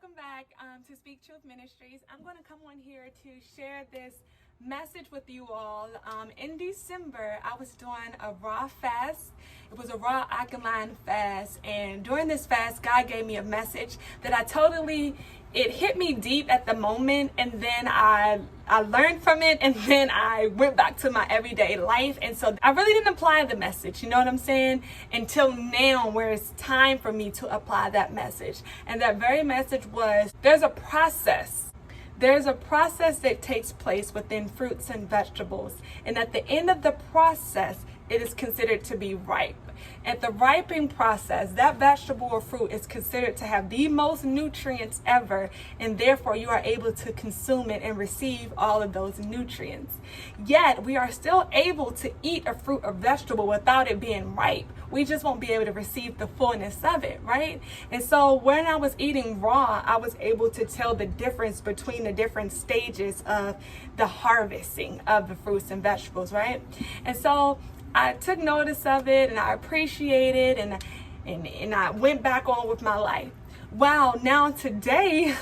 welcome back to Speak Truth Ministries. I'm going to come on here to share this message with you all. In December, I was doing a raw fast. It was a raw alkaline fast, and during this fast, God gave me a message that it hit me deep at the moment, and then I learned from it, and then I went back to my everyday life. And so I really didn't apply the message, you know what I'm saying, until now, where it's time for me to apply that message. And that very message was, there's a process that takes place within fruits and vegetables, and at the end of the process, it is considered to be ripe. At the ripening process, that vegetable or fruit is considered to have the most nutrients ever, and therefore you are able to consume it and receive all of those nutrients. Yet, we are still able to eat a fruit or vegetable without it being ripe. We just won't be able to receive the fullness of it, right? And so when I was eating raw, I was able to tell the difference between the different stages of the harvesting of the fruits and vegetables, right? And so I took notice of it, and I appreciated it, and I went back on with my life. Wow, now today,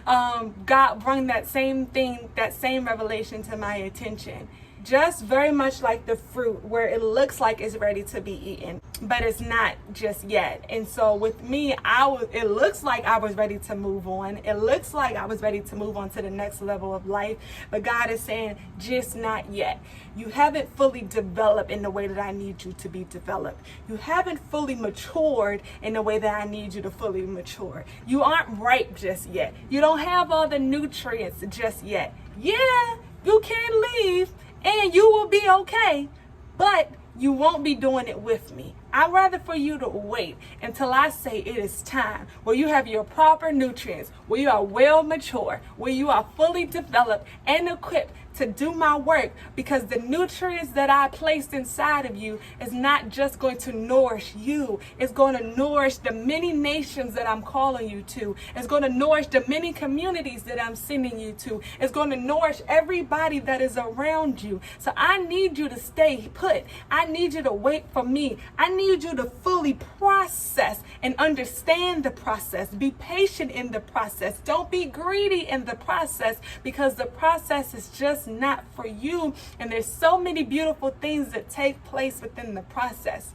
God brought that same revelation to my attention. Just very much like the fruit, where it looks like it's ready to be eaten, but it's not just yet. And so with me, it looks like I was ready to move on. It looks like I was ready to move on to the next level of life. But God is saying, just not yet. You haven't fully developed in the way that I need you to be developed. You haven't fully matured in the way that I need you to fully mature. You aren't ripe just yet. You don't have all the nutrients just yet. Yeah, you can leave, and you will be okay, but you won't be doing it with me. I'd rather for you to wait until I say it is time, where you have your proper nutrients, where you are well mature, where you are fully developed and equipped to do my work, because the nutrients that I placed inside of you is not just going to nourish you. It's going to nourish the many nations that I'm calling you to. It's going to nourish the many communities that I'm sending you to. It's going to nourish everybody that is around you. So I need you to stay put. I need you to wait for me. I need you to fully process and understand the process. Be patient in the process. Don't be greedy in the process, because the process is just not for you. And there's so many beautiful things that take place within the process.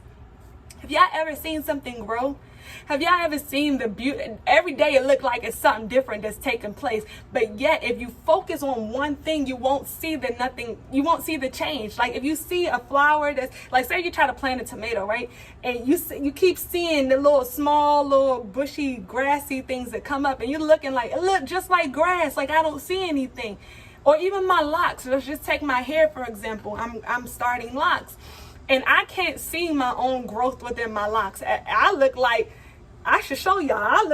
Have y'all ever seen something grow? Have y'all ever seen the beauty? Every day it look like it's something different that's taking place, but yet if you focus on one thing, you won't see the change. Like if you see a flower that's, like, say you try to plant a tomato, right? And you keep seeing the small bushy grassy things that come up, and you're looking like, it look just like grass, like I don't see anything. Or even my locks. Let's just take my hair, for example. I'm starting locks, and I can't see my own growth within my locks. I look like, I should show y'all, I'm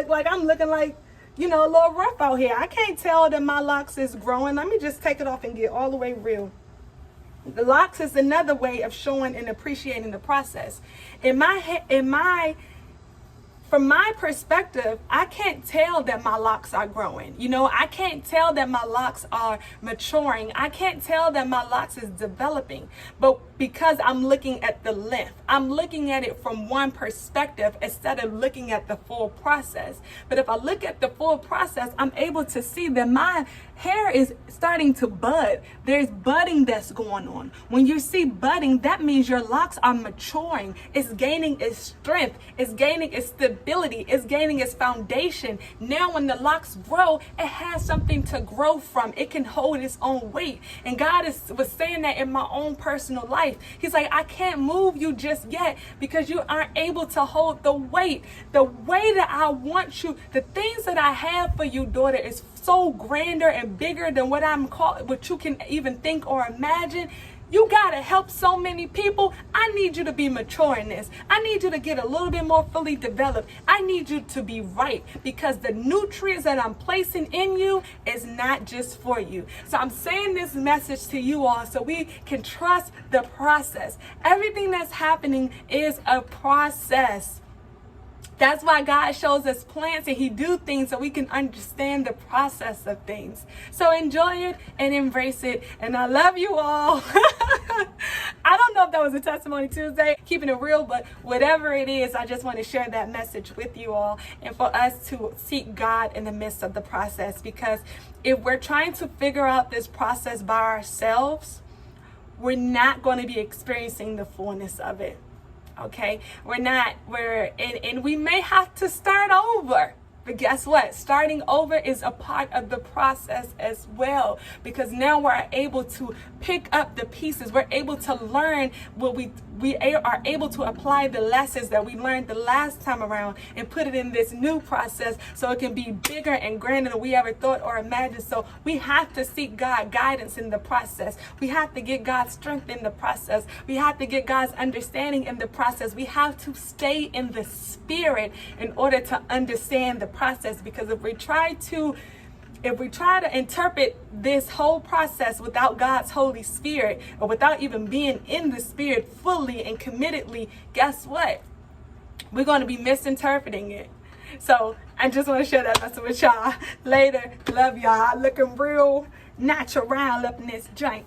looking like, a little rough out here. I can't tell that my locks is growing. Let me just take it off and get all the way real. The locks is another way of showing and appreciating the process. From my perspective, I can't tell that my locks are growing. I can't tell that my locks are maturing. I can't tell that my locks is developing. But because I'm looking at the length, I'm looking at it from one perspective instead of looking at the full process. But if I look at the full process, I'm able to see that my hair is starting to bud. There's budding that's going on. When you see budding, that means your locks are maturing. It's gaining its strength. It's gaining its stability. It's gaining its foundation. Now when the locks grow, it has something to grow from. It can hold its own weight. And God was saying that in my own personal life. He's like, I can't move you just yet because you aren't able to hold the weight. The way that I want you, the things that I have for you, daughter, is so grander and bigger than what you can even think or imagine. You gotta help so many people. I need you to be mature in this. I need you to get a little bit more fully developed. I need you to be right, because the nutrients that I'm placing in you is not just for you. So I'm saying this message to you all so we can trust the process. Everything that's happening is a process. That's why God shows us plans and he do things so we can understand the process of things. So enjoy it and embrace it. And I love you all. I don't know if that was a Testimony Tuesday, keeping it real, but whatever it is, I just want to share that message with you all and for us to seek God in the midst of the process. Because if we're trying to figure out this process by ourselves, we're not going to be experiencing the fullness of it. Okay, and we may have to start over. But guess what? Starting over is a part of the process as well, because now we're able to pick up the pieces. We're able to learn what we are able to apply the lessons that we learned the last time around and put it in this new process so it can be bigger and grander than we ever thought or imagined. So we have to seek God guidance in the process. We have to get God's strength in the process. We have to get God's understanding in the process. We have to stay in the spirit in order to understand the process, because if we try to interpret this whole process without God's Holy Spirit, or without even being in the Spirit fully and committedly, guess what? We're going to be misinterpreting it. So I just want to share that message with y'all. Later. Love y'all. Looking real natural up in this joint.